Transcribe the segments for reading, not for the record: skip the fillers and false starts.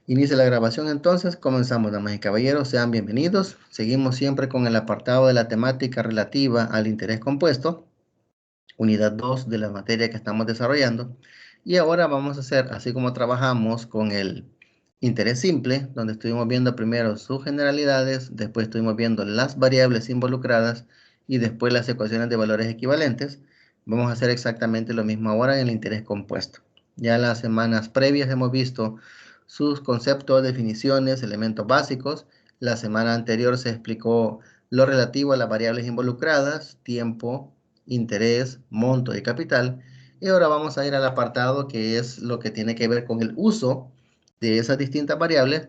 Inicia la grabación entonces, comenzamos, damas y caballeros, sean bienvenidos. Seguimos siempre con el apartado de la temática relativa al interés compuesto, unidad 2 de la materia que estamos desarrollando. Y ahora vamos a hacer, así como trabajamos con el interés simple, donde estuvimos viendo primero sus generalidades, después estuvimos viendo las variables involucradas y después las ecuaciones de valores equivalentes. Vamos a hacer exactamente lo mismo ahora en el interés compuesto. Ya las semanas previas hemos visto sus conceptos, definiciones, elementos básicos. La semana anterior se explicó lo relativo a las variables involucradas, tiempo, interés, monto y capital. Y ahora vamos a ir al apartado que es lo que tiene que ver con el uso de esas distintas variables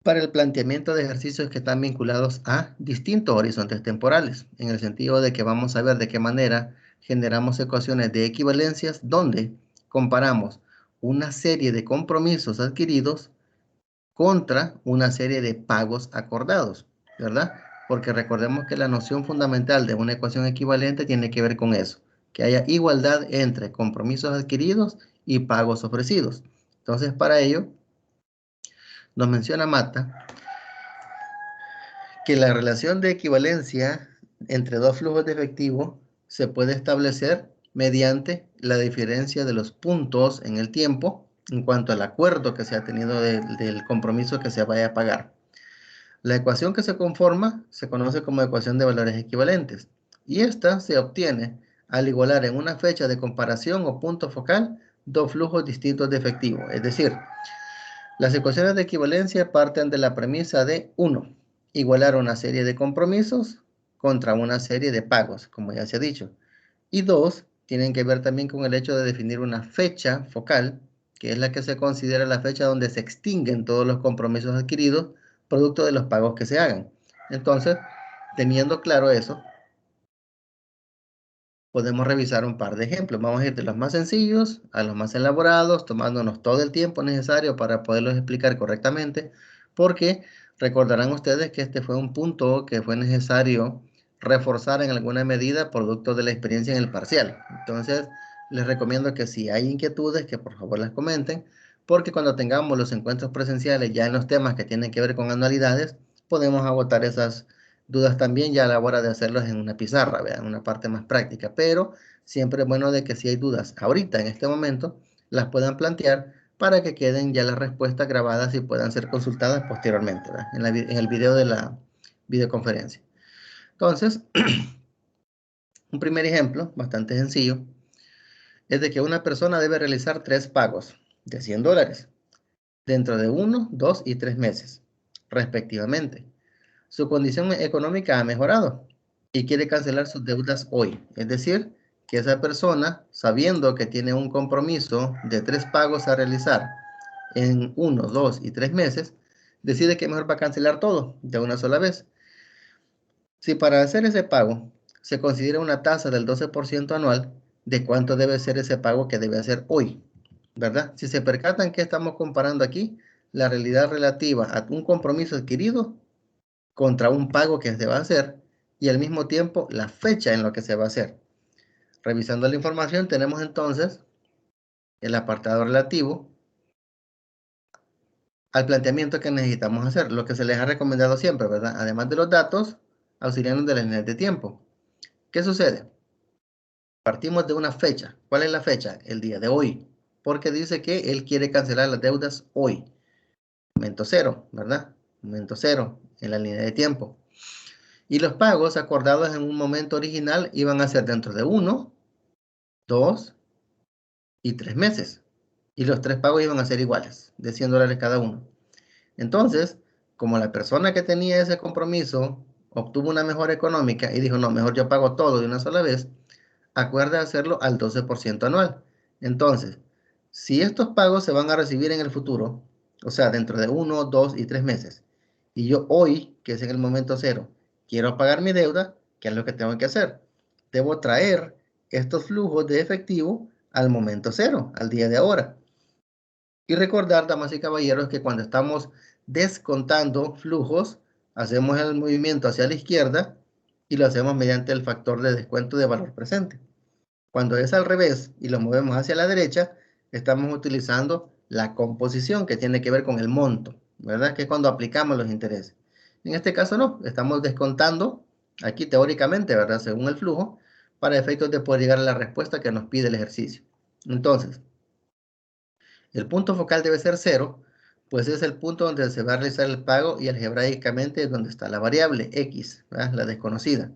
para el planteamiento de ejercicios que están vinculados a distintos horizontes temporales, en el sentido de que vamos a ver de qué manera generamos ecuaciones de equivalencias donde comparamos una serie de compromisos adquiridos contra una serie de pagos acordados, ¿verdad? Porque recordemos que la noción fundamental de una ecuación equivalente tiene que ver con eso, que haya igualdad entre compromisos adquiridos y pagos ofrecidos. Entonces, para ello, nos menciona Mata que la relación de equivalencia entre dos flujos de efectivo se puede establecer mediante la diferencia de los puntos en el tiempo en cuanto al acuerdo que se ha tenido del compromiso que se vaya a pagar. La ecuación que se conforma se conoce como ecuación de valores equivalentes y esta se obtiene al igualar en una fecha de comparación o punto focal dos flujos distintos de efectivo. Es decir, las ecuaciones de equivalencia parten de la premisa de 1, igualar una serie de compromisos contra una serie de pagos, como ya se ha dicho. Y 2, tienen que ver también con el hecho de definir una fecha focal, que es la que se considera la fecha donde se extinguen todos los compromisos adquiridos, producto de los pagos que se hagan. Entonces, teniendo claro eso, podemos revisar un par de ejemplos. Vamos a ir de los más sencillos a los más elaborados, tomándonos todo el tiempo necesario para poderlos explicar correctamente, porque recordarán ustedes que este fue un punto que fue necesario reforzar en alguna medida producto de la experiencia en el parcial. Entonces, les recomiendo que si hay inquietudes, que por favor las comenten, porque cuando tengamos los encuentros presenciales ya en los temas que tienen que ver con anualidades, podemos agotar esas dudas también ya a la hora de hacerlos en una pizarra, ¿verdad? En una parte más práctica, pero siempre es bueno de que si hay dudas ahorita, en este momento, las puedan plantear para que queden ya las respuestas grabadas y puedan ser consultadas posteriormente, ¿verdad? En el video de la videoconferencia. Entonces, un primer ejemplo, bastante sencillo, es de que una persona debe realizar 3 pagos de $100 dentro de 1, 2 y 3 meses, respectivamente. Su condición económica ha mejorado y quiere cancelar sus deudas hoy. Es decir, que esa persona, sabiendo que tiene un compromiso de 3 pagos a realizar en 1, 2 y 3 meses, decide que mejor va a cancelar todo de una sola vez. Si para hacer ese pago se considera una tasa del 12% anual, ¿de cuánto debe ser ese pago que debe hacer hoy? ¿Verdad? Si se percatan que estamos comparando aquí la realidad relativa a un compromiso adquirido contra un pago que se va a hacer y al mismo tiempo la fecha en la que se va a hacer. Revisando la información tenemos entonces el apartado relativo al planteamiento que necesitamos hacer, lo que se les ha recomendado siempre, ¿verdad? Además de los datos, auxiliarnos de las líneas de tiempo. ¿Qué sucede? Partimos de una fecha. ¿Cuál es la fecha? El día de hoy. Porque dice que él quiere cancelar las deudas hoy. Momento cero, ¿verdad? Momento cero en la línea de tiempo. Y los pagos acordados en un momento original iban a ser dentro de 1, 2 y 3 meses. Y los 3 pagos iban a ser iguales, de $100 cada uno. Entonces, como la persona que tenía ese compromiso obtuvo una mejora económica y dijo, no, mejor yo pago todo de una sola vez, acuerda hacerlo al 12% anual. Entonces, si estos pagos se van a recibir en el futuro, o sea, dentro de 1, 2 y 3 meses, y yo hoy, que es en el momento cero, quiero pagar mi deuda, ¿qué es lo que tengo que hacer? Debo traer estos flujos de efectivo al momento cero, al día de ahora. Y recordar, damas y caballeros, que cuando estamos descontando flujos, hacemos el movimiento hacia la izquierda y lo hacemos mediante el factor de descuento de valor presente. Cuando es al revés y lo movemos hacia la derecha, estamos utilizando la composición que tiene que ver con el monto, ¿verdad? Que es cuando aplicamos los intereses. En este caso no, estamos descontando aquí teóricamente, ¿verdad? Según el flujo, para efectos de poder llegar a la respuesta que nos pide el ejercicio. Entonces, el punto focal debe ser 0, pues es el punto donde se va a realizar el pago y algebraicamente es donde está la variable X, ¿verdad? La desconocida.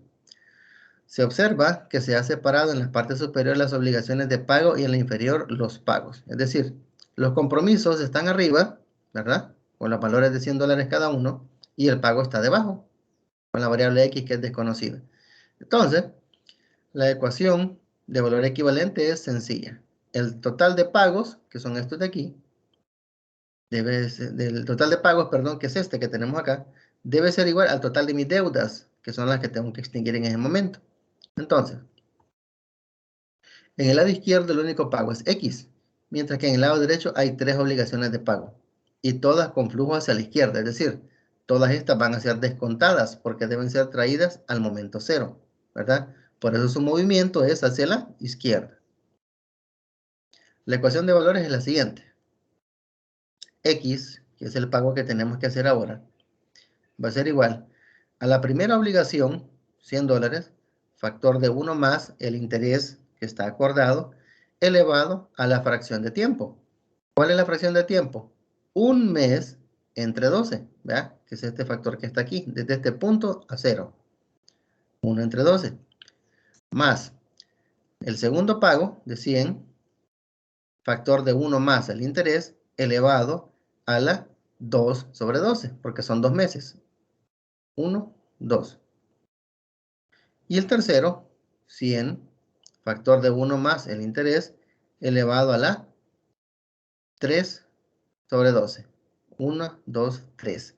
Se observa que se ha separado en la parte superior las obligaciones de pago y en la inferior los pagos. Es decir, los compromisos están arriba, ¿verdad? Con los valores de $100 cada uno y el pago está debajo, con la variable X que es desconocida. Entonces, la ecuación de valor equivalente es sencilla. El total de pagos, que son estos de aquí, del total de pagos, perdón, que es este que tenemos acá, debe ser igual al total de mis deudas, que son las que tengo que extinguir en ese momento. Entonces, en el lado izquierdo el único pago es X, mientras que en el lado derecho hay 3 obligaciones de pago, y todas con flujo hacia la izquierda, es decir, todas estas van a ser descontadas porque deben ser traídas al momento cero, ¿verdad? Por eso su movimiento es hacia la izquierda. La ecuación de valores es la siguiente. X, que es el pago que tenemos que hacer ahora, va a ser igual a la primera obligación, $100, factor de 1 más el interés que está acordado, elevado a la fracción de tiempo. ¿Cuál es la fracción de tiempo? Un mes entre 12, ¿verdad? Que es este factor que está aquí, desde este punto a 0. 1 entre 12. Más el segundo pago de 100, factor de 1 más el interés, elevado a la 2 sobre 12, porque son 2 meses. 1, 2. Y el tercero, 100, factor de 1 más el interés, elevado a la 3 sobre 12. 1, 2, 3.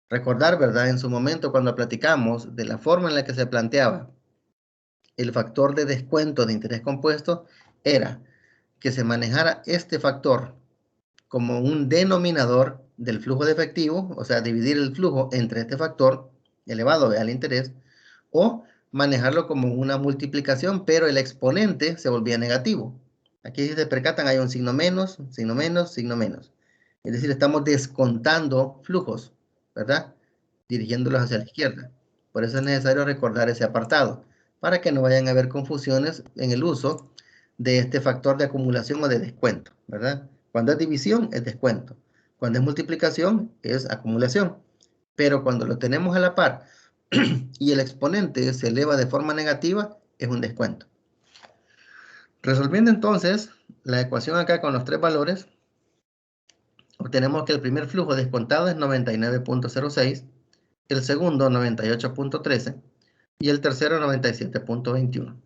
Recordar, ¿verdad? En su momento cuando platicamos de la forma en la que se planteaba el factor de descuento de interés compuesto, era que se manejara este factor como un denominador del flujo de efectivo, o sea, dividir el flujo entre este factor elevado al interés, o manejarlo como una multiplicación, pero el exponente se volvía negativo. Aquí si se percatan hay un signo menos, signo menos, signo menos. Es decir, estamos descontando flujos, ¿verdad? Dirigiéndolos hacia la izquierda. Por eso es necesario recordar ese apartado, para que no vayan a haber confusiones en el uso de este factor de acumulación o de descuento, ¿verdad? Cuando es división es descuento, cuando es multiplicación es acumulación, pero cuando lo tenemos a la par y el exponente se eleva de forma negativa, es un descuento. Resolviendo entonces la ecuación acá con los 3 valores, obtenemos que el primer flujo descontado es 99.06, el segundo 98.13 y el tercero 97.21.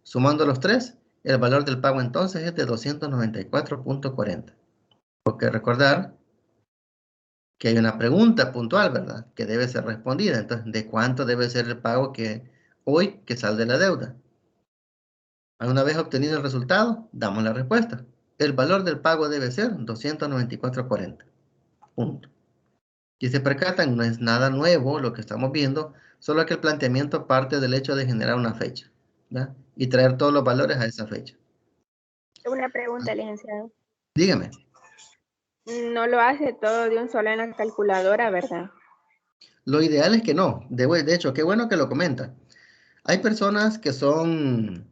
Sumando los 3, el valor del pago entonces es de 294.40. Porque recordar que hay una pregunta puntual, ¿verdad? Que debe ser respondida. Entonces, ¿de cuánto debe ser el pago que hoy que sale de la deuda? Una vez obtenido el resultado, damos la respuesta. El valor del pago debe ser 294.40. Punto. Si se percatan, no es nada nuevo lo que estamos viendo, solo que el planteamiento parte del hecho de generar una fecha, ¿verdad? Y traer todos los valores a esa fecha. Una pregunta, licenciado. Dígame. No lo hace todo de un solo en la calculadora, ¿verdad? Lo ideal es que no. De hecho, qué bueno que lo comenta. Hay personas que son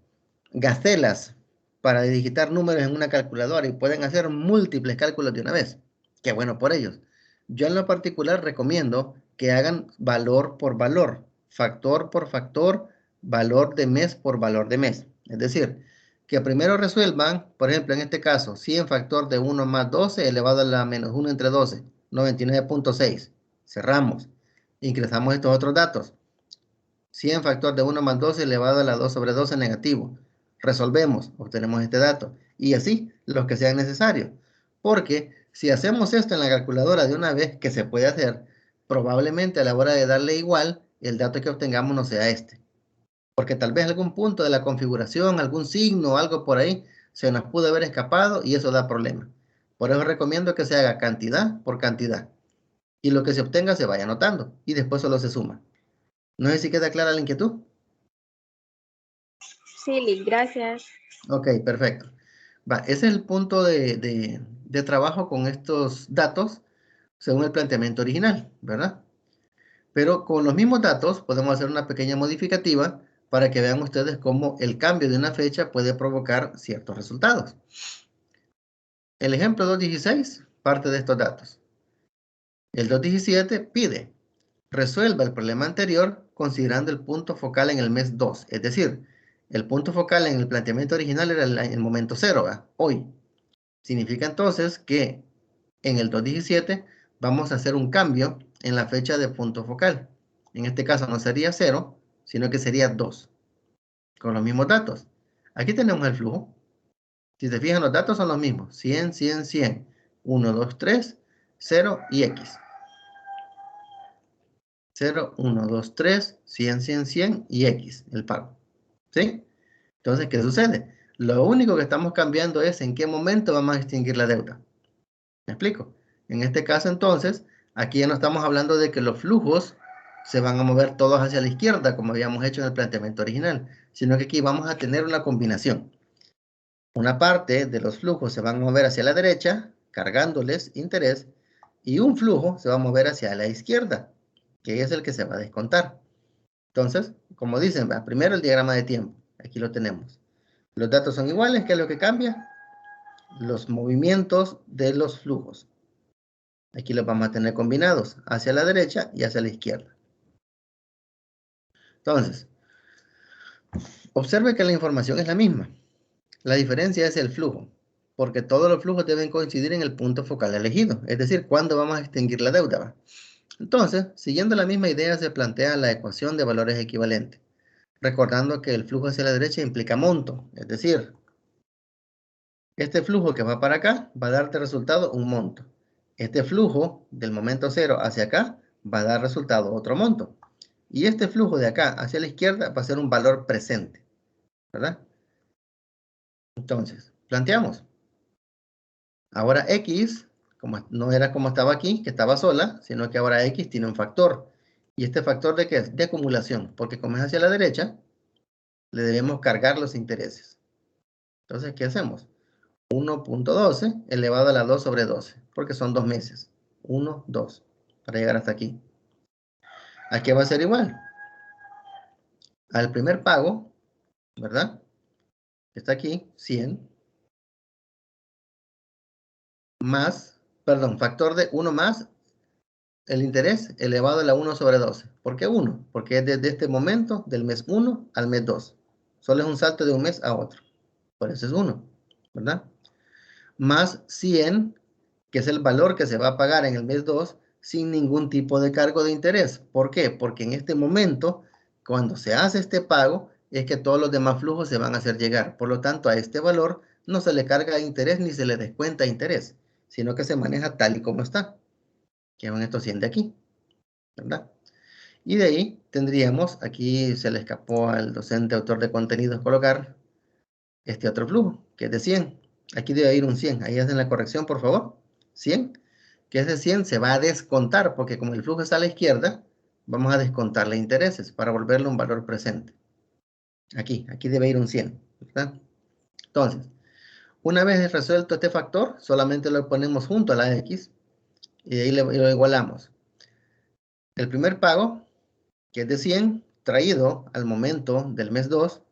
gacelas para digitar números en una calculadora y pueden hacer múltiples cálculos de una vez. Qué bueno por ellos. Yo en lo particular recomiendo que hagan valor por valor, factor por factor, valor de mes por valor de mes. Es decir, que primero resuelvan, por ejemplo, en este caso, 100 factor de 1 más 12 elevado a la menos 1 entre 12, 99.6. Cerramos. Ingresamos estos otros datos. 100 factor de 1 más 12 elevado a la 2 sobre 12 negativo. Resolvemos, obtenemos este dato. Y así, los que sean necesarios. Porque si hacemos esto en la calculadora de una vez, que se puede hacer, probablemente a la hora de darle igual, el dato que obtengamos no sea este. Porque tal vez algún punto de la configuración, algún signo o algo por ahí, se nos pudo haber escapado y eso da problema. Por eso recomiendo que se haga cantidad por cantidad. Y lo que se obtenga se vaya anotando y después solo se suma. No sé si queda clara la inquietud. Sí, Liz, gracias. Ok, perfecto. Ese es el punto de trabajo con estos datos según el planteamiento original, ¿verdad? Pero con los mismos datos podemos hacer una pequeña modificativa para que vean ustedes cómo el cambio de una fecha puede provocar ciertos resultados. El ejemplo 2.16 parte de estos datos. El 2.17 pide, resuelva el problema anterior considerando el punto focal en el mes 2. Es decir, el punto focal en el planteamiento original era el momento 0, ¿verdad? Hoy. Significa entonces que en el 2.17 vamos a hacer un cambio en la fecha de punto focal. En este caso no sería 0, sino que sería 2, con los mismos datos. Aquí tenemos el flujo. Si se fijan, los datos son los mismos. 100, 100, 100. 1, 2, 3, 0 y X. 0, 1, 2, 3, 100, 100, 100 y X, el pago. ¿Sí? Entonces, ¿qué sucede? Lo único que estamos cambiando es en qué momento vamos a extinguir la deuda. ¿Me explico? En este caso, entonces, aquí ya no estamos hablando de que los flujos se van a mover todos hacia la izquierda, como habíamos hecho en el planteamiento original, sino que aquí vamos a tener una combinación. Una parte de los flujos se van a mover hacia la derecha, cargándoles interés, y un flujo se va a mover hacia la izquierda, que es el que se va a descontar. Entonces, como dicen, primero el diagrama de tiempo. Aquí lo tenemos. Los datos son iguales. ¿Qué es lo que cambia? Los movimientos de los flujos. Aquí los vamos a tener combinados hacia la derecha y hacia la izquierda. Entonces, observe que la información es la misma. La diferencia es el flujo, porque todos los flujos deben coincidir en el punto focal elegido, es decir, cuándo vamos a extinguir la deuda. Entonces, siguiendo la misma idea, se plantea la ecuación de valores equivalentes, recordando que el flujo hacia la derecha implica monto, es decir, este flujo que va para acá va a dar de resultado un monto. Este flujo del momento 0 hacia acá va a dar resultado otro monto. Y este flujo de acá hacia la izquierda va a ser un valor presente, ¿verdad? Entonces, planteamos. Ahora X, como no era como estaba aquí, que estaba sola, sino que ahora X tiene un factor. ¿Y este factor de qué es? De acumulación, porque como es hacia la derecha, le debemos cargar los intereses. Entonces, ¿qué hacemos? 1.12 elevado a la 2 sobre 12, porque son 2 meses. 1, 2, para llegar hasta aquí. Aquí va a ser igual. Al primer pago, ¿verdad? Está aquí, 100, más, perdón, factor de 1 más el interés elevado a la 1 sobre 12. ¿Por qué 1? Porque es desde este momento, del mes 1 al mes 2. Solo es un salto de un mes a otro. Por eso es 1, ¿verdad? Más 100, que es el valor que se va a pagar en el mes 2 sin ningún tipo de cargo de interés. ¿Por qué? Porque en este momento, cuando se hace este pago, es que todos los demás flujos se van a hacer llegar. Por lo tanto, a este valor no se le carga interés ni se le descuenta interés, sino que se maneja tal y como está, que son estos 100 de aquí, ¿verdad? Y de ahí tendríamos, aquí se le escapó al docente autor de contenidos colocar este otro flujo, que es de 100. Aquí debe ir un 100. Ahí hacen la corrección, por favor. 100, que ese 100 se va a descontar, porque como el flujo está a la izquierda, vamos a descontarle intereses para volverlo un valor presente. Aquí debe ir un 100, ¿verdad? Entonces, una vez resuelto este factor, solamente lo ponemos junto a la X y de ahí lo igualamos. El primer pago, que es de 100, traído al momento del mes 2,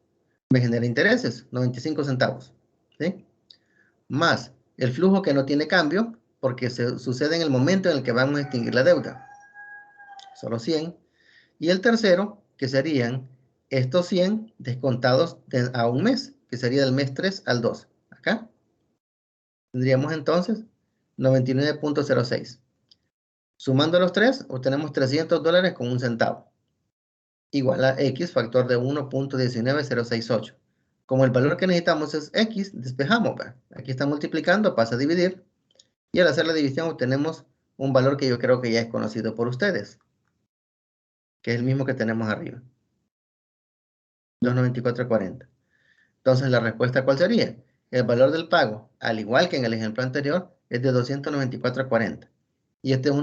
me genera intereses, 95 centavos, ¿sí? Más el flujo que no tiene cambio, porque sucede en el momento en el que vamos a extinguir la deuda, solo 100. Y el tercero, que serían estos 100 descontados a un mes, que sería del mes 3 al 2. Acá tendríamos entonces 99.06. Sumando los tres, obtenemos $300 con un centavo, igual a X factor de 1.19068. Como el valor que necesitamos es X, despejamos. Aquí está multiplicando, pasa a dividir. Y al hacer la división obtenemos un valor que yo creo que ya es conocido por ustedes, que es el mismo que tenemos arriba. 294.40. Entonces, ¿la respuesta cuál sería? El valor del pago, al igual que en el ejemplo anterior, es de 294.40. Y este es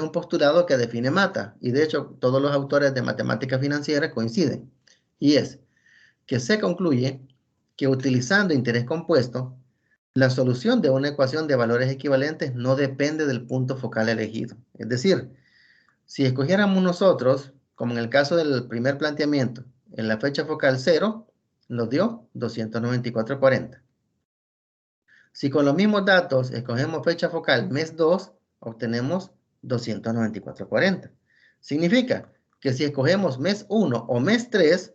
un postulado que define Mata. Y de hecho, todos los autores de matemática financiera coinciden. Y es que se concluye que utilizando interés compuesto, La solución de una ecuación de valores equivalentes no depende del punto focal elegido. Es decir, si escogiéramos nosotros, como en el caso del primer planteamiento, en la fecha focal 0, nos dio 294.40. Si con los mismos datos escogemos fecha focal mes 2, obtenemos 294.40. Significa que si escogemos mes 1 o mes 3,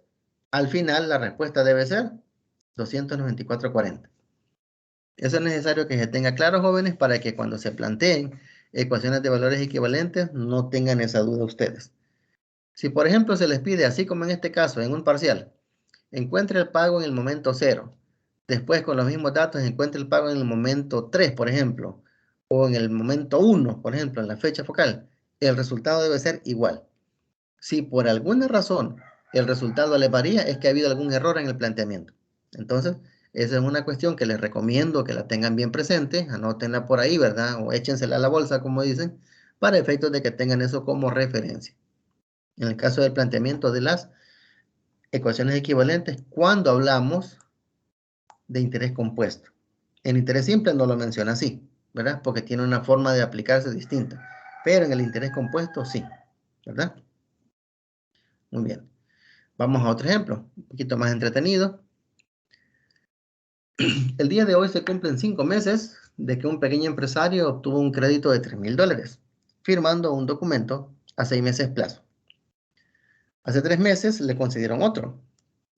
al final la respuesta debe ser 294.40. Eso es necesario que se tenga claro, jóvenes, para que cuando se planteen ecuaciones de valores equivalentes no tengan esa duda ustedes. Si, por ejemplo, se les pide, así como en este caso, en un parcial, encuentre el pago en el momento 0. Después, con los mismos datos, encuentre el pago en el momento 3, por ejemplo, o en el momento 1, por ejemplo, en la fecha focal. El resultado debe ser igual. Si por alguna razón el resultado le varía, es que ha habido algún error en el planteamiento. Entonces, esa es una cuestión que les recomiendo que la tengan bien presente, anótenla por ahí, ¿verdad? O échensela a la bolsa, como dicen, para efectos de que tengan eso como referencia. En el caso del planteamiento de las ecuaciones equivalentes, cuando hablamos de interés compuesto. En interés simple no lo menciona así, ¿verdad? Porque tiene una forma de aplicarse distinta. Pero en el interés compuesto sí, ¿verdad? Muy bien. Vamos a otro ejemplo, un poquito más entretenido. El día de hoy se cumplen 5 meses de que un pequeño empresario obtuvo un crédito de $3,000, firmando un documento a 6 meses plazo. Hace 3 meses le concedieron otro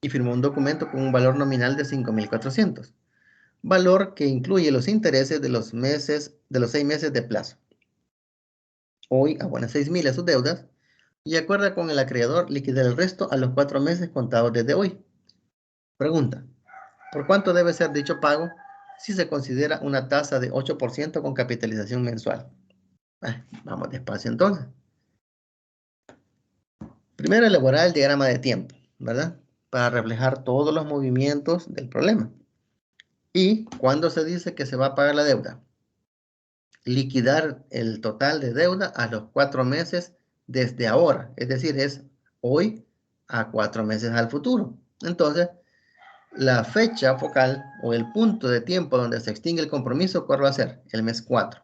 y firmó un documento con un valor nominal de 5,400, valor que incluye los intereses de los 6 meses de plazo. Hoy abona 6,000 a sus deudas y acuerda con el acreedor liquidar el resto a los 4 meses contados desde hoy. Pregunta: ¿por cuánto debe ser dicho pago si se considera una tasa de 8% con capitalización mensual? Vamos despacio entonces. Primero, elaborar el diagrama de tiempo, ¿verdad? Para reflejar todos los movimientos del problema. ¿Y cuándo se dice que se va a pagar la deuda? Liquidar el total de deuda a los 4 meses desde ahora. Es decir, es hoy a 4 meses al futuro. Entonces, la fecha focal o el punto de tiempo donde se extingue el compromiso, ¿cuál va a ser? El mes 4.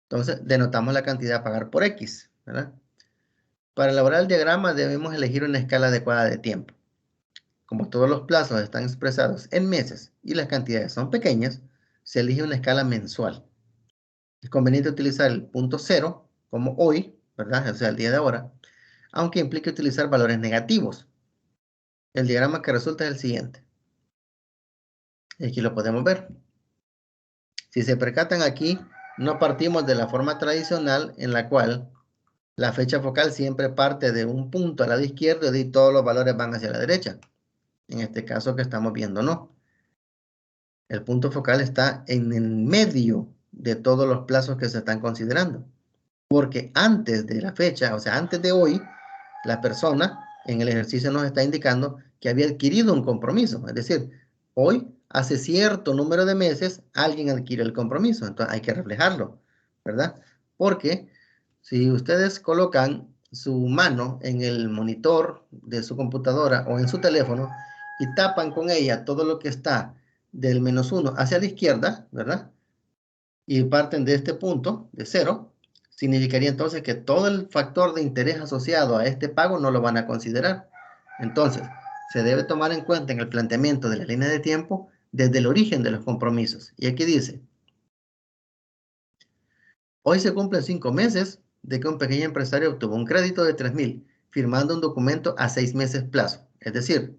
Entonces, denotamos la cantidad a pagar por X, ¿verdad? Para elaborar el diagrama debemos elegir una escala adecuada de tiempo. Como todos los plazos están expresados en meses y las cantidades son pequeñas, se elige una escala mensual. Es conveniente utilizar el punto 0 como hoy, ¿verdad? O sea, el día de ahora, aunque implique utilizar valores negativos. El diagrama que resulta es el siguiente. Aquí lo podemos ver. Si se percatan aquí, no partimos de la forma tradicional en la cual la fecha focal siempre parte de un punto al lado izquierdo y todos los valores van hacia la derecha. En este caso que estamos viendo, no. El punto focal está en el medio de todos los plazos que se están considerando. Porque antes de la fecha, o sea, antes de hoy, la persona en el ejercicio nos está indicando que había adquirido un compromiso. Es decir, hoy, hace cierto número de meses, alguien adquirió el compromiso. Entonces hay que reflejarlo, ¿verdad? Porque si ustedes colocan su mano en el monitor de su computadora o en su teléfono y tapan con ella todo lo que está del -1 hacia la izquierda, ¿verdad? Y parten de este punto, de 0, significaría entonces que todo el factor de interés asociado a este pago no lo van a considerar. Entonces, se debe tomar en cuenta en el planteamiento de la línea de tiempo desde el origen de los compromisos. Y aquí dice: hoy se cumplen 5 meses de que un pequeño empresario obtuvo un crédito de 3,000, firmando un documento a 6 meses plazo. Es decir,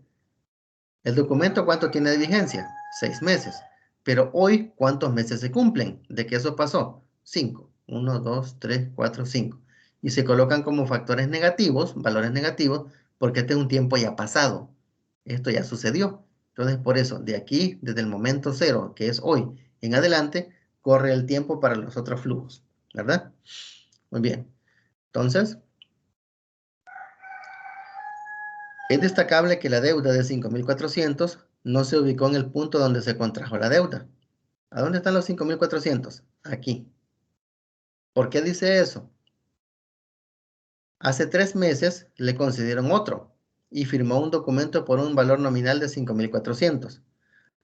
el documento, ¿cuánto tiene de vigencia? 6 meses. Pero hoy, ¿cuántos meses se cumplen de que eso pasó? 5. 1, 2, 3, 4, 5. Y se colocan como factores negativos, valores negativos, porque este es un tiempo ya pasado. Esto ya sucedió. Entonces, por eso, de aquí, desde el momento 0, que es hoy, en adelante, corre el tiempo para los otros flujos, ¿verdad? Muy bien. Entonces, es destacable que la deuda de 5,400 no se ubicó en el punto donde se contrajo la deuda. ¿A dónde están los 5,400? Aquí. ¿Por qué dice eso? Hace 3 meses le concedieron otro y firmó un documento por un valor nominal de 5,400.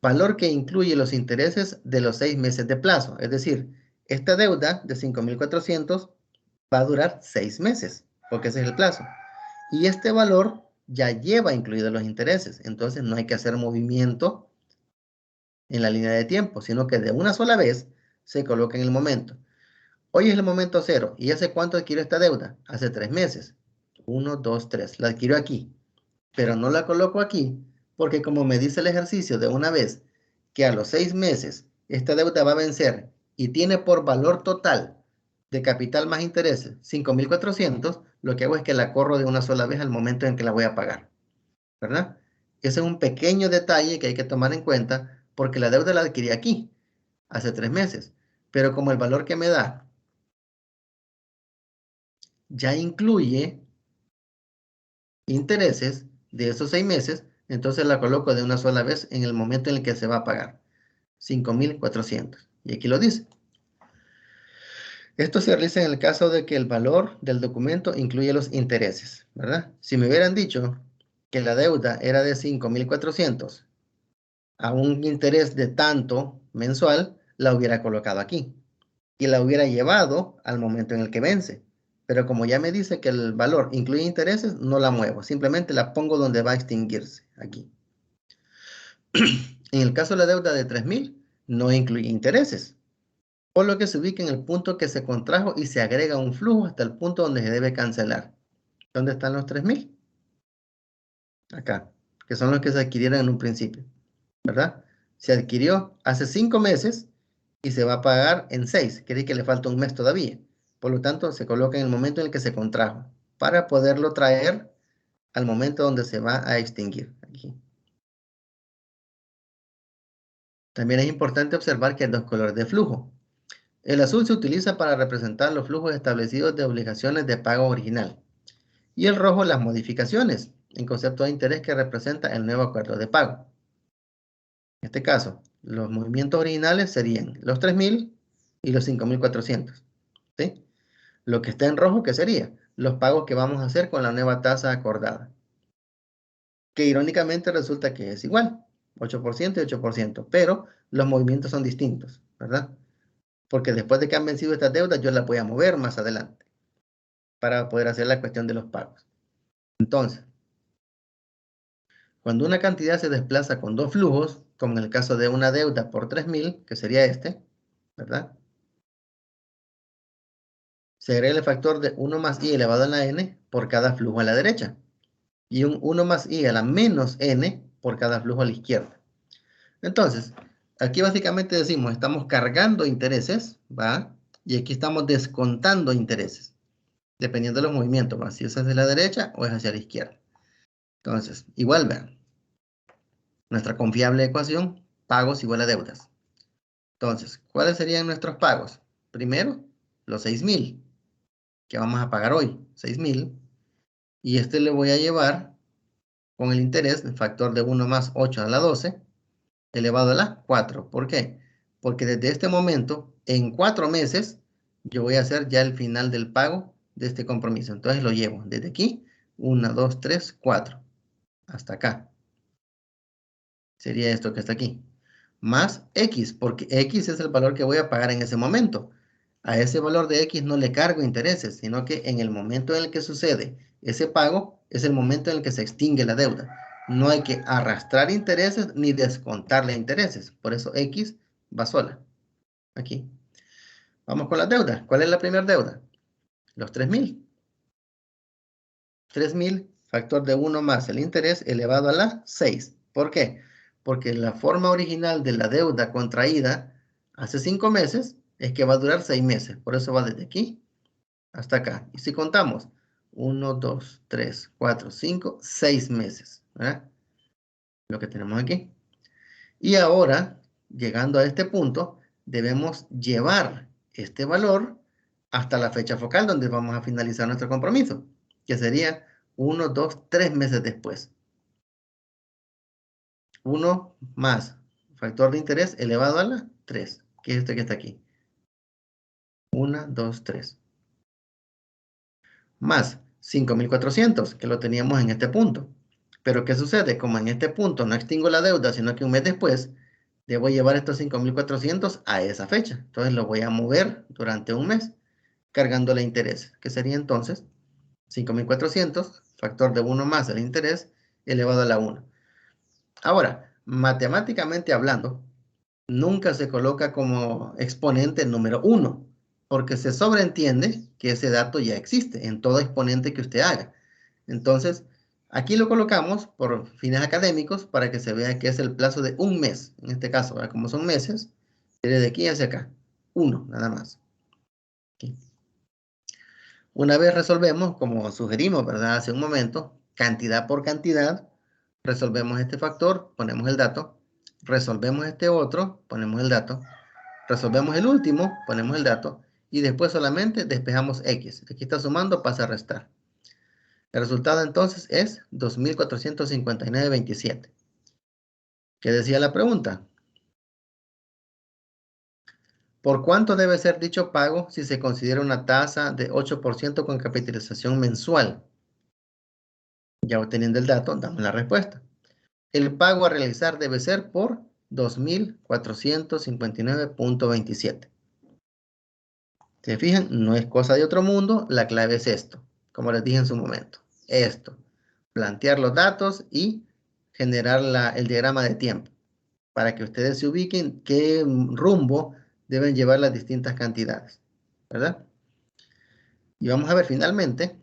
valor que incluye los intereses de los 6 meses de plazo. Es decir, esta deuda de 5.400 va a durar 6 meses, porque ese es el plazo. Y este valor ya lleva incluidos los intereses. Entonces no hay que hacer movimiento en la línea de tiempo, sino que de una sola vez se coloca en el momento. Hoy es el momento cero. ¿Y hace cuánto adquirió esta deuda? Hace 3 meses. 1, 2, 3. La adquirió aquí. Pero no la coloco aquí porque como me dice el ejercicio de una vez que a los 6 meses esta deuda va a vencer y tiene por valor total de capital más intereses 5.400, lo que hago es que la corro de una sola vez al momento en que la voy a pagar, ¿verdad? Ese es un pequeño detalle que hay que tomar en cuenta porque la deuda la adquirí aquí, hace 3 meses, pero como el valor que me da ya incluye intereses de esos 6 meses, entonces la coloco de una sola vez en el momento en el que se va a pagar. 5.400. Y aquí lo dice. Esto se realiza en el caso de que el valor del documento incluye los intereses, ¿verdad? Si me hubieran dicho que la deuda era de 5.400 a un interés de tanto mensual, la hubiera colocado aquí y la hubiera llevado al momento en el que vence. Pero como ya me dice que el valor incluye intereses, no la muevo. Simplemente la pongo donde va a extinguirse, aquí. En el caso de la deuda de 3.000, no incluye intereses, por lo que se ubica en el punto que se contrajo y se agrega un flujo hasta el punto donde se debe cancelar. ¿Dónde están los 3.000? Acá, que son los que se adquirieron en un principio, ¿verdad? Se adquirió hace 5 meses y se va a pagar en 6. Quiere decir que le falta un mes todavía. Por lo tanto, se coloca en el momento en el que se contrajo para poderlo traer al momento donde se va a extinguir. Aquí. También es importante observar que hay dos colores de flujo. El azul se utiliza para representar los flujos establecidos de obligaciones de pago original y el rojo las modificaciones en concepto de interés que representa el nuevo acuerdo de pago. En este caso, los movimientos originales serían los 3.000 y los 5.400. ¿Sí? Lo que está en rojo, ¿qué sería? Los pagos que vamos a hacer con la nueva tasa acordada, que irónicamente resulta que es igual, 8% y 8%, pero los movimientos son distintos, ¿verdad? Porque después de que han vencido estas deudas, yo las voy a mover más adelante para poder hacer la cuestión de los pagos. Entonces, cuando una cantidad se desplaza con dos flujos, como en el caso de una deuda por 3.000, que sería este, ¿verdad? Se agrega el factor de 1 más i elevado a la n por cada flujo a la derecha y un 1 más i a la menos n por cada flujo a la izquierda. Entonces, aquí básicamente decimos, estamos cargando intereses, ¿va? Y aquí estamos descontando intereses, dependiendo de los movimientos, ¿va? Si es hacia la derecha o es hacia la izquierda. Entonces, igual, vean, nuestra confiable ecuación, pagos igual a deudas. Entonces, ¿cuáles serían nuestros pagos? Primero, los 6.000, que vamos a pagar hoy, 6.000, y este le voy a llevar con el interés, el factor de 1 más 8 a la 12, elevado a la 4. ¿Por qué? Porque desde este momento, en 4 meses, yo voy a hacer ya el final del pago de este compromiso. Entonces lo llevo desde aquí, 1, 2, 3, 4, hasta acá. Sería esto que está aquí. Más X, porque X es el valor que voy a pagar en ese momento. A ese valor de X no le cargo intereses, sino que en el momento en el que sucede ese pago, es el momento en el que se extingue la deuda. No hay que arrastrar intereses ni descontarle intereses. Por eso X va sola. Aquí. Vamos con las deudas. ¿Cuál es la primera deuda? Los 3.000. 3.000, factor de 1 más el interés elevado a la 6. ¿Por qué? Porque la forma original de la deuda contraída hace 5 meses es que va a durar 6 meses. Por eso va desde aquí hasta acá. Y si contamos, 1, 2, 3, 4, 5, 6 meses. ¿Verdad? Lo que tenemos aquí. Y ahora, llegando a este punto, debemos llevar este valor hasta la fecha focal donde vamos a finalizar nuestro compromiso, que sería 1, 2, 3 meses después. 1 más factor de interés elevado a la 3, que es este que está aquí. 1, 2, 3. Más 5.400, que lo teníamos en este punto. Pero ¿qué sucede? Como en este punto no extingo la deuda, sino que un mes después, Debo llevar estos 5.400 a esa fecha. Entonces lo voy a mover durante un mes, cargándole interés, que sería entonces 5.400, factor de 1 más el interés, elevado a la 1. Ahora, matemáticamente hablando, nunca se coloca como exponente el número 1, porque se sobreentiende que ese dato ya existe en todo exponente que usted haga. Entonces, aquí lo colocamos por fines académicos para que se vea que es el plazo de un mes. En este caso, ¿verdad? Como son meses, sería de aquí hacia acá. 1, nada más. Aquí. Una vez resolvemos, como sugerimos, ¿verdad? Hace un momento, cantidad por cantidad, resolvemos este factor, ponemos el dato, resolvemos este otro, ponemos el dato, resolvemos el último, ponemos el dato, y después solamente despejamos X. Aquí está sumando, pasa a restar. El resultado entonces es 2.459.27. ¿Qué decía la pregunta? ¿Por cuánto debe ser dicho pago si se considera una tasa de 8% con capitalización mensual? Ya obteniendo el dato, damos la respuesta. El pago a realizar debe ser por 2.459.27. ¿Se fijan? No es cosa de otro mundo, la clave es esto, como les dije en su momento. Esto, plantear los datos y generar el diagrama de tiempo, para que ustedes se ubiquen qué rumbo deben llevar las distintas cantidades, ¿verdad? Y vamos a ver finalmente,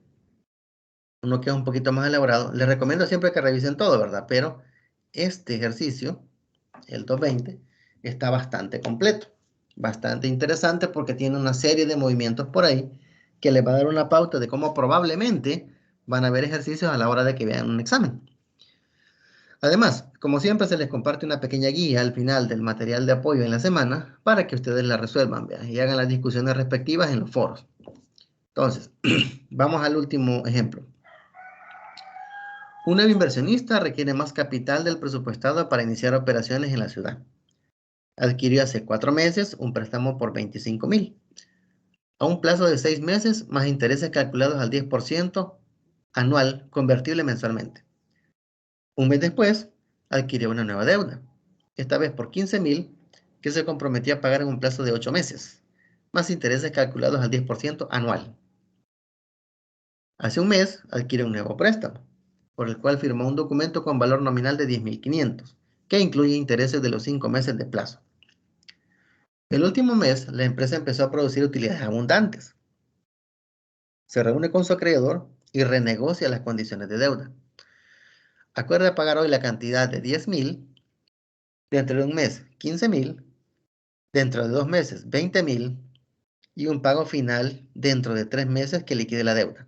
uno que es un poquito más elaborado. Les recomiendo siempre que revisen todo, ¿verdad? Pero este ejercicio, el 220, está bastante completo, bastante interesante porque tiene una serie de movimientos por ahí que les va a dar una pauta de cómo probablemente van a ver ejercicios a la hora de que vean un examen. Además, como siempre, se les comparte una pequeña guía al final del material de apoyo en la semana para que ustedes la resuelvan, vean, y hagan las discusiones respectivas en los foros. Entonces, vamos al último ejemplo. Un nuevo inversionista requiere más capital del presupuestado para iniciar operaciones en la ciudad. Adquirió hace 4 meses un préstamo por 25.000. A un plazo de 6 meses, más intereses calculados al 10% anual, convertible mensualmente. Un mes después, adquirió una nueva deuda, esta vez por 15.000, que se comprometió a pagar en un plazo de 8 meses, más intereses calculados al 10% anual. Hace un mes, adquiere un nuevo préstamo, por el cual firmó un documento con valor nominal de 10.500, que incluye intereses de los 5 meses de plazo. El último mes, la empresa empezó a producir utilidades abundantes. Se reúne con su acreedor y renegocia las condiciones de deuda. Acuerda pagar hoy la cantidad de 10.000, dentro de un mes 15.000, dentro de 2 meses 20.000 y un pago final dentro de 3 meses que liquide la deuda.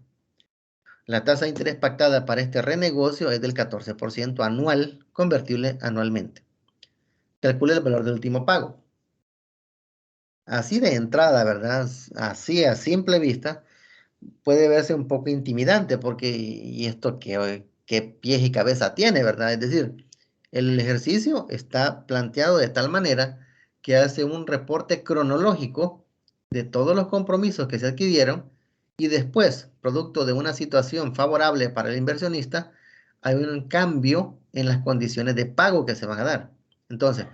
La tasa de interés pactada para este renegocio es del 14% anual, convertible anualmente. Calcule el valor del último pago. Así de entrada, ¿verdad? Así a simple vista, puede verse un poco intimidante porque, ¿y esto qué pies y cabeza tiene, verdad? Es decir, el ejercicio está planteado de tal manera que hace un reporte cronológico de todos los compromisos que se adquirieron y después, producto de una situación favorable para el inversionista, hay un cambio en las condiciones de pago que se van a dar. Entonces,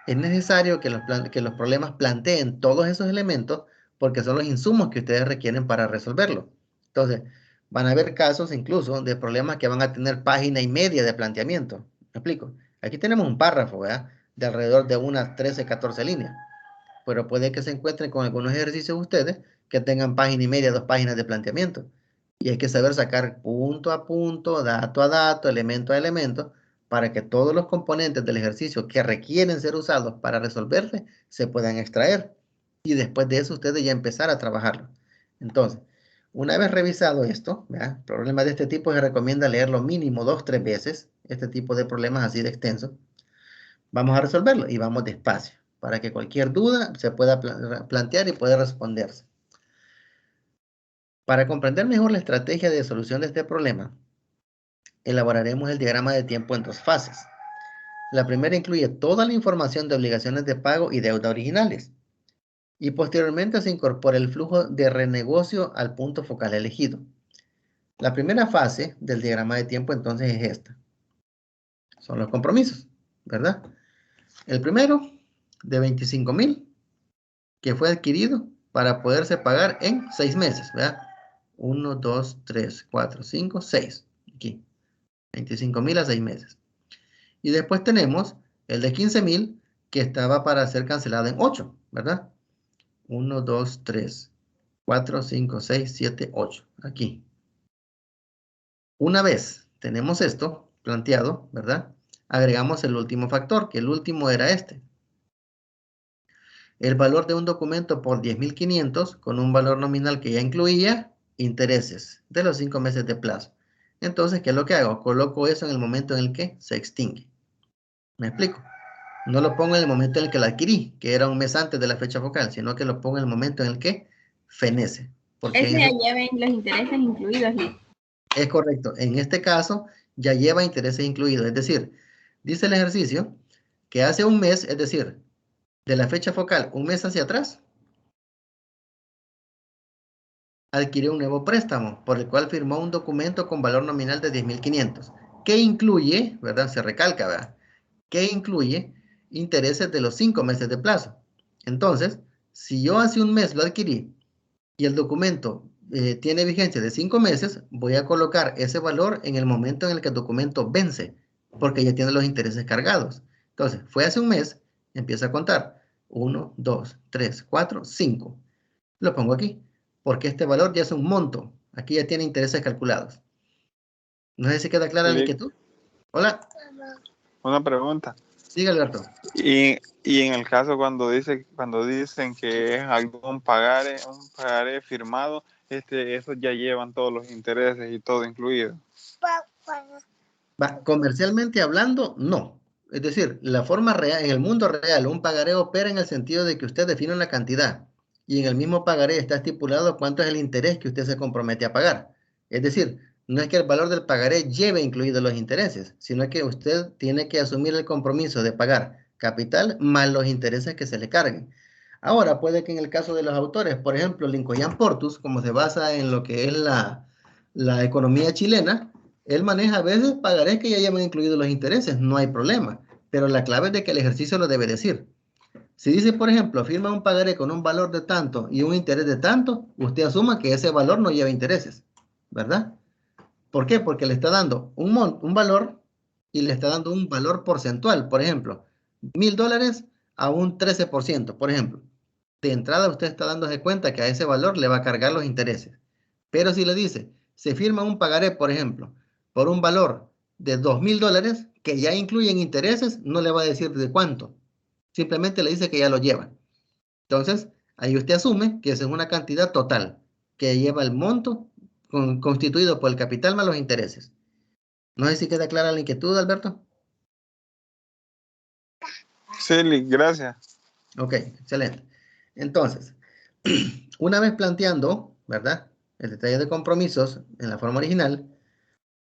es necesario que los problemas planteen todos esos elementos porque son los insumos que ustedes requieren para resolverlo. Entonces, van a haber casos incluso de problemas que van a tener página y media de planteamiento. ¿Me explico? Aquí tenemos un párrafo, ¿verdad? De alrededor de unas 13, 14 líneas. Pero puede que se encuentren con algunos ejercicios ustedes que tengan página y media, 2 páginas de planteamiento. Y hay que saber sacar punto a punto, dato a dato, elemento a elemento, para que todos los componentes del ejercicio que requieren ser usados para resolverse se puedan extraer. Y después de eso ustedes ya empezar a trabajarlo. Entonces, una vez revisado esto, ¿verdad? Problemas de este tipo se recomienda leerlo mínimo 2, 3 veces, este tipo de problemas así de extensos. Vamos a resolverlo y vamos despacio para que cualquier duda se pueda plantear y pueda responderse. Para comprender mejor la estrategia de solución de este problema, elaboraremos el diagrama de tiempo en 2 fases. La primera incluye toda la información de obligaciones de pago y deuda originales. Y posteriormente se incorpora el flujo de renegocio al punto focal elegido. La primera fase del diagrama de tiempo entonces es esta. Son los compromisos, ¿verdad? El primero de 25,000 que fue adquirido para poderse pagar en 6 meses, ¿verdad? 1, 2, 3, 4, 5, 6. Aquí. 25,000 a 6 meses. Y después tenemos el de 15,000 que estaba para ser cancelado en 8, ¿verdad? 1, 2, 3, 4, 5, 6, 7, 8. Aquí. Una vez tenemos esto planteado, ¿verdad? Agregamos el último factor, que el último era este. El valor de un documento por 10,500 con un valor nominal que ya incluía intereses de los 5 meses de plazo. Entonces, ¿qué es lo que hago? Coloco eso en el momento en el que se extingue. ¿Me explico? No lo pongo en el momento en el que lo adquirí, que era un mes antes de la fecha focal, sino que lo pongo en el momento en el que fenece. Porque Ese ya lleven los intereses incluidos. es correcto. En este caso, ya lleva intereses incluidos. Es decir, dice el ejercicio que hace un mes, es decir, de la fecha focal, un mes hacia atrás, adquirió un nuevo préstamo por el cual firmó un documento con valor nominal de 10,500, que incluye, ¿verdad? Se recalca, ¿verdad? Que incluye intereses de los 5 meses de plazo. Entonces, si yo hace un mes lo adquirí y el documento tiene vigencia de 5 meses, voy a colocar ese valor en el momento en el que el documento vence, porque ya tiene los intereses cargados. Entonces, fue hace un mes, empieza a contar. 1, 2, 3, 4, 5. Lo pongo aquí, porque este valor ya es un monto. Aquí ya tiene intereses calculados. No sé si queda clara la inquietud. Hola. Una pregunta. Diga, Alberto. Y en el caso cuando dicen que es algún un pagaré firmado, esos ya llevan todos los intereses y todo incluido. Comercialmente hablando, no. Es decir, la forma real, en el mundo real, un pagaré opera en el sentido de que usted define una cantidad y en el mismo pagaré está estipulado cuánto es el interés que usted se compromete a pagar. Es decir, no es que el valor del pagaré lleve incluidos los intereses, sino que usted tiene que asumir el compromiso de pagar capital más los intereses que se le carguen. Ahora, puede que en el caso de los autores, por ejemplo, Lincoln Portus, como se basa en lo que es la economía chilena, él maneja a veces pagarés que ya llevan incluidos los intereses, no hay problema, pero la clave es de que el ejercicio lo debe decir. Si dice, por ejemplo, firma un pagaré con un valor de tanto y un interés de tanto, usted asuma que ese valor no lleva intereses, ¿verdad? ¿Por qué? Porque le está dando un valor y le está dando un valor porcentual. Por ejemplo, $1,000 a un 13%, por ejemplo. De entrada usted está dándose cuenta que a ese valor le va a cargar los intereses. Pero si le dice, se firma un pagaré, por ejemplo, por un valor de $2,000 que ya incluyen intereses, no le va a decir de cuánto. Simplemente le dice que ya lo lleva. Entonces, ahí usted asume que esa es una cantidad total que lleva el monto constituido por el capital más los intereses. No sé si queda clara la inquietud, Alberto. Sí, gracias. Ok, excelente. Entonces, una vez planteando, ¿verdad? El detalle de compromisos en la forma original,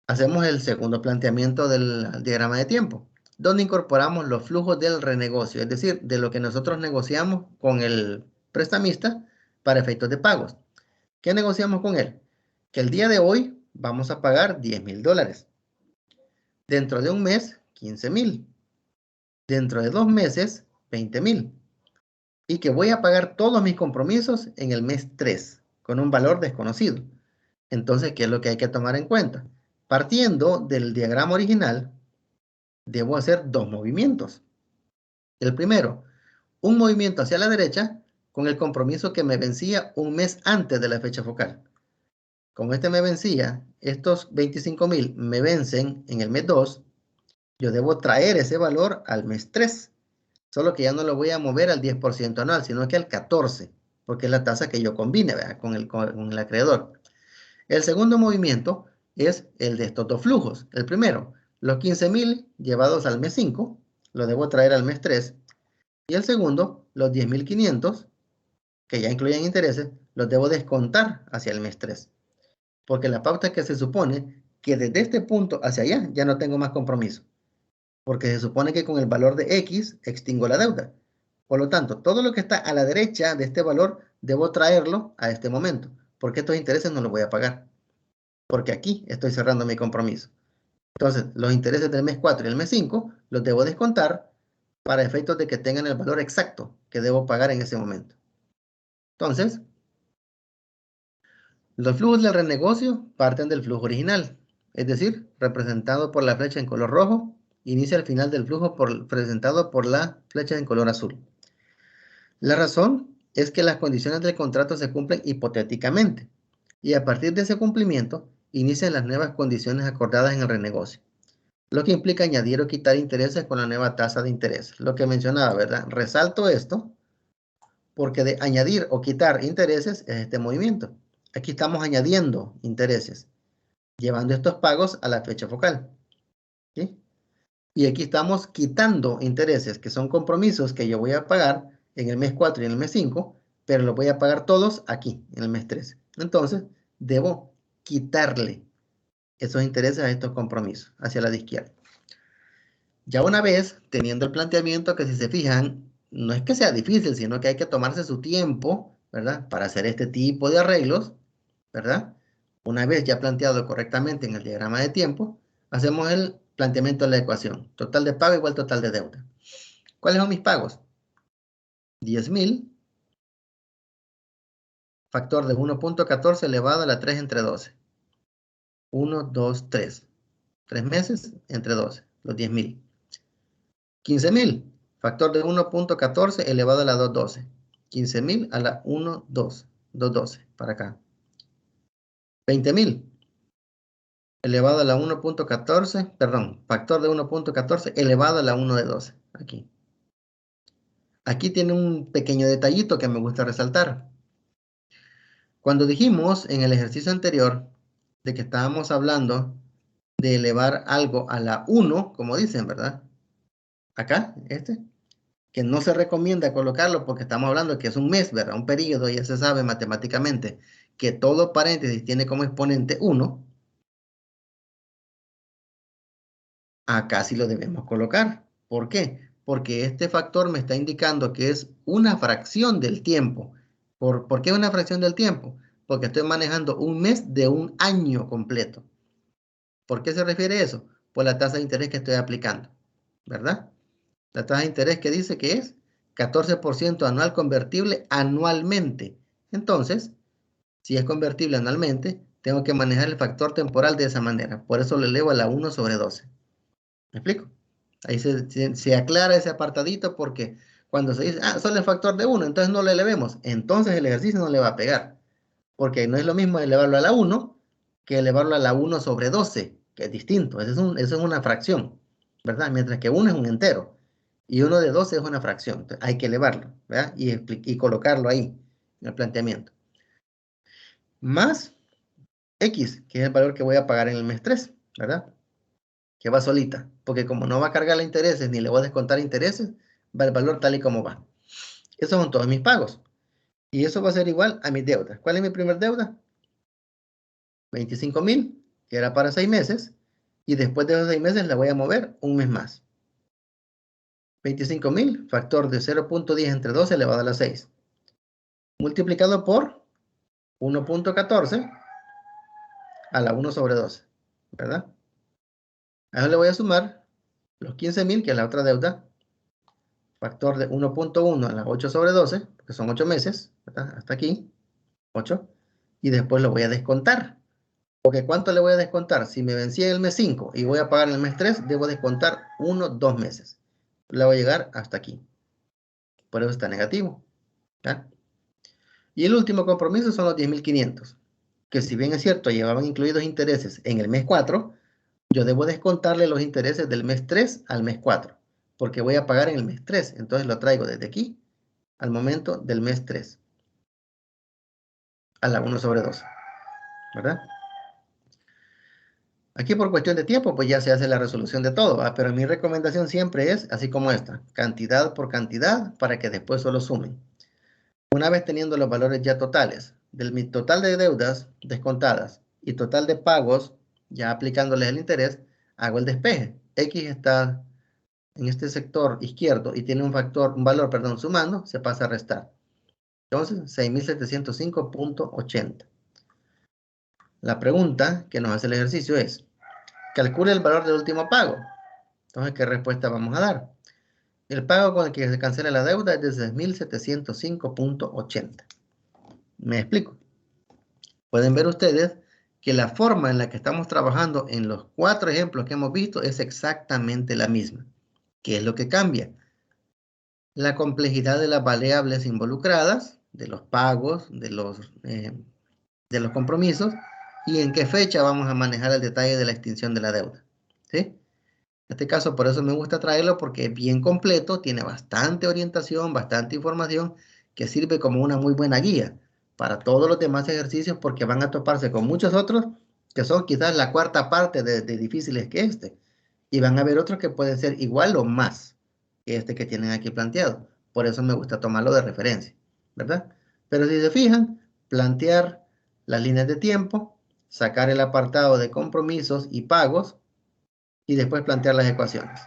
hacemos el segundo planteamiento del diagrama de tiempo, donde incorporamos los flujos del renegocio, es decir, de lo que nosotros negociamos con el prestamista para efectos de pagos. ¿Qué negociamos con él? Que el día de hoy vamos a pagar $10,000. Dentro de un mes, 15,000. Dentro de 2 meses, 20,000. Y que voy a pagar todos mis compromisos en el mes 3, con un valor desconocido. Entonces, ¿qué es lo que hay que tomar en cuenta? Partiendo del diagrama original, debo hacer 2 movimientos. El primero, un movimiento hacia la derecha con el compromiso que me vencía un mes antes de la fecha focal. Como este me vencía, estos 25,000 me vencen en el mes 2, yo debo traer ese valor al mes 3. Solo que ya no lo voy a mover al 10% anual, sino que al 14%, porque es la tasa que yo combine, ¿verdad? Con el acreedor. El segundo movimiento es el de estos dos flujos. El primero, los 15,000 llevados al mes 5, lo debo traer al mes 3. Y el segundo, los 10,500, que ya incluyen intereses, los debo descontar hacia el mes 3. Porque la pauta es que se supone que desde este punto hacia allá ya no tengo más compromiso. Porque se supone que con el valor de X extingo la deuda. Por lo tanto, todo lo que está a la derecha de este valor debo traerlo a este momento, porque estos intereses no los voy a pagar, porque aquí estoy cerrando mi compromiso. Entonces, los intereses del mes 4 y el mes 5 los debo descontar para efectos de que tengan el valor exacto que debo pagar en ese momento. Entonces, los flujos del renegocio parten del flujo original, es decir, representado por la flecha en color rojo, inicia el final del flujo presentado por la flecha en color azul. La razón es que las condiciones del contrato se cumplen hipotéticamente y a partir de ese cumplimiento inician las nuevas condiciones acordadas en el renegocio, lo que implica añadir o quitar intereses con la nueva tasa de interés. Lo que mencionaba, ¿verdad? Resalto esto porque de añadir o quitar intereses es este movimiento. Aquí estamos añadiendo intereses, llevando estos pagos a la fecha focal, ¿sí? Y aquí estamos quitando intereses, que son compromisos que yo voy a pagar en el mes 4 y en el mes 5, pero los voy a pagar todos aquí, en el mes 3. Entonces, debo quitarle esos intereses a estos compromisos hacia la de izquierda. Ya una vez teniendo el planteamiento, que si se fijan, no es que sea difícil, sino que hay que tomarse su tiempo, ¿verdad? Para hacer este tipo de arreglos, ¿verdad? Una vez ya planteado correctamente en el diagrama de tiempo, hacemos el planteamiento de la ecuación. Total de pago igual total de deuda. ¿Cuáles son mis pagos? 10,000, factor de 1.14 elevado a la 3 entre 12. 1, 2, 3. 3 meses entre 12, los 10,000. 15,000, factor de 1.14 elevado a la 212. 15,000 a la 1, 2, 212, para acá. 20,000, elevado a la 1.14, perdón, factor de 1.14 elevado a la 1 de 12, aquí. Aquí tiene un pequeño detallito que me gusta resaltar. Cuando dijimos en el ejercicio anterior de que estábamos hablando de elevar algo a la 1, como dicen, ¿verdad? Acá, que no se recomienda colocarlo porque estamos hablando de que es un mes, ¿verdad? Un periodo, ya se sabe matemáticamente que todo paréntesis tiene como exponente 1. Acá sí lo debemos colocar. ¿Por qué? Porque este factor me está indicando que es una fracción del tiempo. ¿Por qué una fracción del tiempo? Porque estoy manejando un mes de un año completo. ¿Por qué se refiere eso? Por la tasa de interés que estoy aplicando, ¿verdad? La tasa de interés que dice que es 14% anual convertible anualmente. Entonces, si es convertible anualmente, tengo que manejar el factor temporal de esa manera. Por eso lo elevo a la 1 sobre 12. ¿Me explico? Ahí se aclara ese apartadito porque cuando se dice, solo el factor de 1, entonces no lo elevemos. Entonces el ejercicio no le va a pegar. Porque no es lo mismo elevarlo a la 1 que elevarlo a la 1 sobre 12, que es distinto. Eso es una fracción, ¿verdad? Mientras que 1 es un entero y 1 de 12 es una fracción. Entonces, hay que elevarlo, ¿verdad? Y colocarlo ahí en el planteamiento. Más X, que es el valor que voy a pagar en el mes 3, ¿verdad? Que va solita, porque como no va a cargar intereses ni le voy a descontar intereses, va el valor tal y como va. Esos son todos mis pagos. Y eso va a ser igual a mis deudas. ¿Cuál es mi primer deuda? 25,000, que era para 6 meses. Y después de esos 6 meses la voy a mover un mes más. 25,000, factor de 0.10 entre 12 elevado a la 6. Multiplicado por 1.14 a la 1 sobre 12. ¿Verdad? A eso le voy a sumar los 15,000, que es la otra deuda. Factor de 1.1 a la 8 sobre 12, que son 8 meses, ¿verdad? Hasta aquí, 8. Y después lo voy a descontar. Porque ¿cuánto le voy a descontar? Si me vencí en el mes 5 y voy a pagar en el mes 3, debo descontar 1, 2 meses. Le voy a llegar hasta aquí. Por eso está negativo. ¿Ya? Y el último compromiso son los 10,500. Que si bien es cierto, llevaban incluidos intereses en el mes 4, yo debo descontarle los intereses del mes 3 al mes 4. Porque voy a pagar en el mes 3. Entonces lo traigo desde aquí al momento del mes 3. A la 1 sobre 2. ¿Verdad? Aquí por cuestión de tiempo, pues ya se hace la resolución de todo, ¿va? Pero mi recomendación siempre es, así como esta, cantidad por cantidad para que después solo sumen. Una vez teniendo los valores ya totales, mi total de deudas descontadas y total de pagos, ya aplicándoles el interés, hago el despeje. X está en este sector izquierdo y tiene un valor, sumando, se pasa a restar. Entonces, 6,705.80. La pregunta que nos hace el ejercicio es, calcule el valor del último pago. Entonces, ¿qué respuesta vamos a dar? El pago con el que se cancela la deuda es de 6.705.80. ¿Me explico? Pueden ver ustedes que la forma en la que estamos trabajando en los 4 ejemplos que hemos visto es exactamente la misma. ¿Qué es lo que cambia? La complejidad de las variables involucradas, de los pagos, de los compromisos, y en qué fecha vamos a manejar el detalle de la extinción de la deuda. ¿Sí? En este caso, por eso me gusta traerlo, porque es bien completo, tiene bastante orientación, bastante información, que sirve como una muy buena guía para todos los demás ejercicios, porque van a toparse con muchos otros que son quizás la cuarta parte de difíciles que este, y van a ver otros que pueden ser igual o más que este que tienen aquí planteado. Por eso me gusta tomarlo de referencia, ¿verdad? Pero si se fijan, plantear las líneas de tiempo, sacar el apartado de compromisos y pagos, y después plantear las ecuaciones.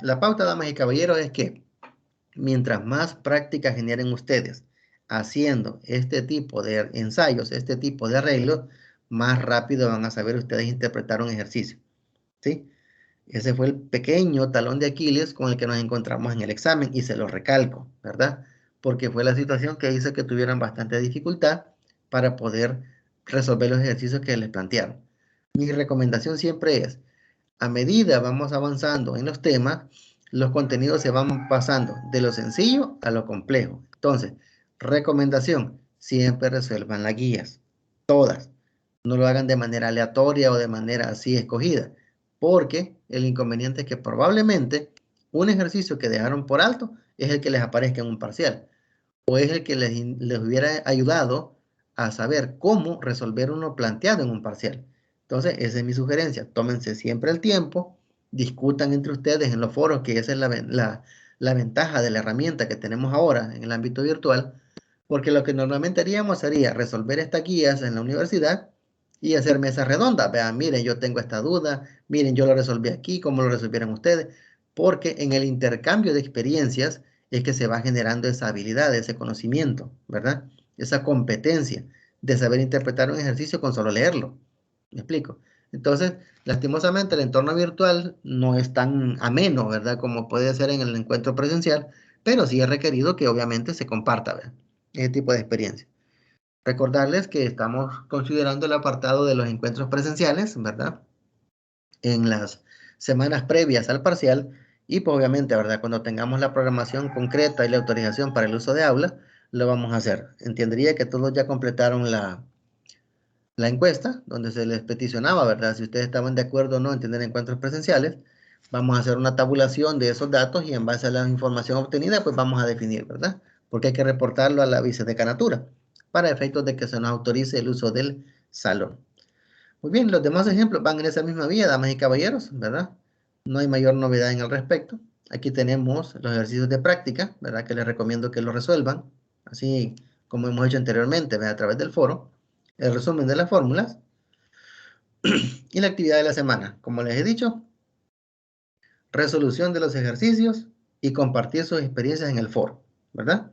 La pauta, damas y caballeros, es que mientras más práctica generen ustedes haciendo este tipo de ensayos, este tipo de arreglos, más rápido van a saber ustedes interpretar un ejercicio. ¿Sí? Ese fue el pequeño talón de Aquiles con el que nos encontramos en el examen, y se lo recalco, ¿verdad? Porque fue la situación que hizo que tuvieran bastante dificultad para poder resolver los ejercicios que les plantearon. Mi recomendación siempre es, a medida vamos avanzando en los temas, los contenidos se van pasando de lo sencillo a lo complejo. Entonces, recomendación, siempre resuelvan las guías, todas. No lo hagan de manera aleatoria o de manera así escogida, porque el inconveniente es que probablemente un ejercicio que dejaron por alto es el que les aparezca en un parcial, o es el que les hubiera ayudado a saber cómo resolver uno planteado en un parcial. Entonces, esa es mi sugerencia. Tómense siempre el tiempo, discutan entre ustedes en los foros, que esa es la ventaja de la herramienta que tenemos ahora en el ámbito virtual, porque lo que normalmente haríamos sería resolver estas guías en la universidad y hacer mesas redondas. Vean, miren, yo tengo esta duda, miren, yo lo resolví aquí, ¿cómo lo resolvieron ustedes? Porque en el intercambio de experiencias es que se va generando esa habilidad, ese conocimiento, ¿verdad? Esa competencia de saber interpretar un ejercicio con solo leerlo. ¿Me explico? Entonces, lastimosamente, el entorno virtual no es tan ameno, ¿verdad? Como puede ser en el encuentro presencial, pero sí es requerido que obviamente se comparta, ¿verdad? Ese tipo de experiencia. Recordarles que estamos considerando el apartado de los encuentros presenciales, ¿verdad? En las semanas previas al parcial, y pues obviamente, ¿verdad? Cuando tengamos la programación concreta y la autorización para el uso de aula, lo vamos a hacer. Entendería que todos ya completaron la encuesta, donde se les peticionaba, ¿verdad? Si ustedes estaban de acuerdo o no en tener encuentros presenciales. Vamos a hacer una tabulación de esos datos y en base a la información obtenida, pues vamos a definir, ¿verdad? Porque hay que reportarlo a la vicedecanatura para efectos de que se nos autorice el uso del salón. Muy bien, los demás ejemplos van en esa misma vía, damas y caballeros, ¿verdad? No hay mayor novedad en el respecto. Aquí tenemos los ejercicios de práctica, ¿verdad? Que les recomiendo que lo resuelvan, así como hemos hecho anteriormente, ¿verdad? A través del foro. El resumen de las fórmulas y la actividad de la semana. Como les he dicho, resolución de los ejercicios y compartir sus experiencias en el foro, ¿verdad?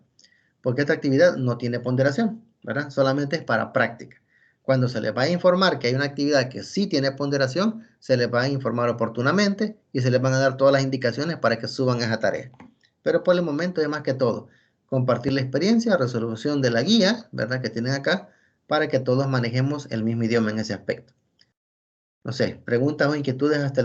Porque esta actividad no tiene ponderación, ¿verdad? Solamente es para práctica. Cuando se les va a informar que hay una actividad que sí tiene ponderación, se les va a informar oportunamente y se les van a dar todas las indicaciones para que suban esa tarea. Pero por el momento es más que todo compartir la experiencia, resolución de la guía, ¿verdad? Que tienen acá, para que todos manejemos el mismo idioma en ese aspecto. No sé, preguntas o inquietudes hasta el momento.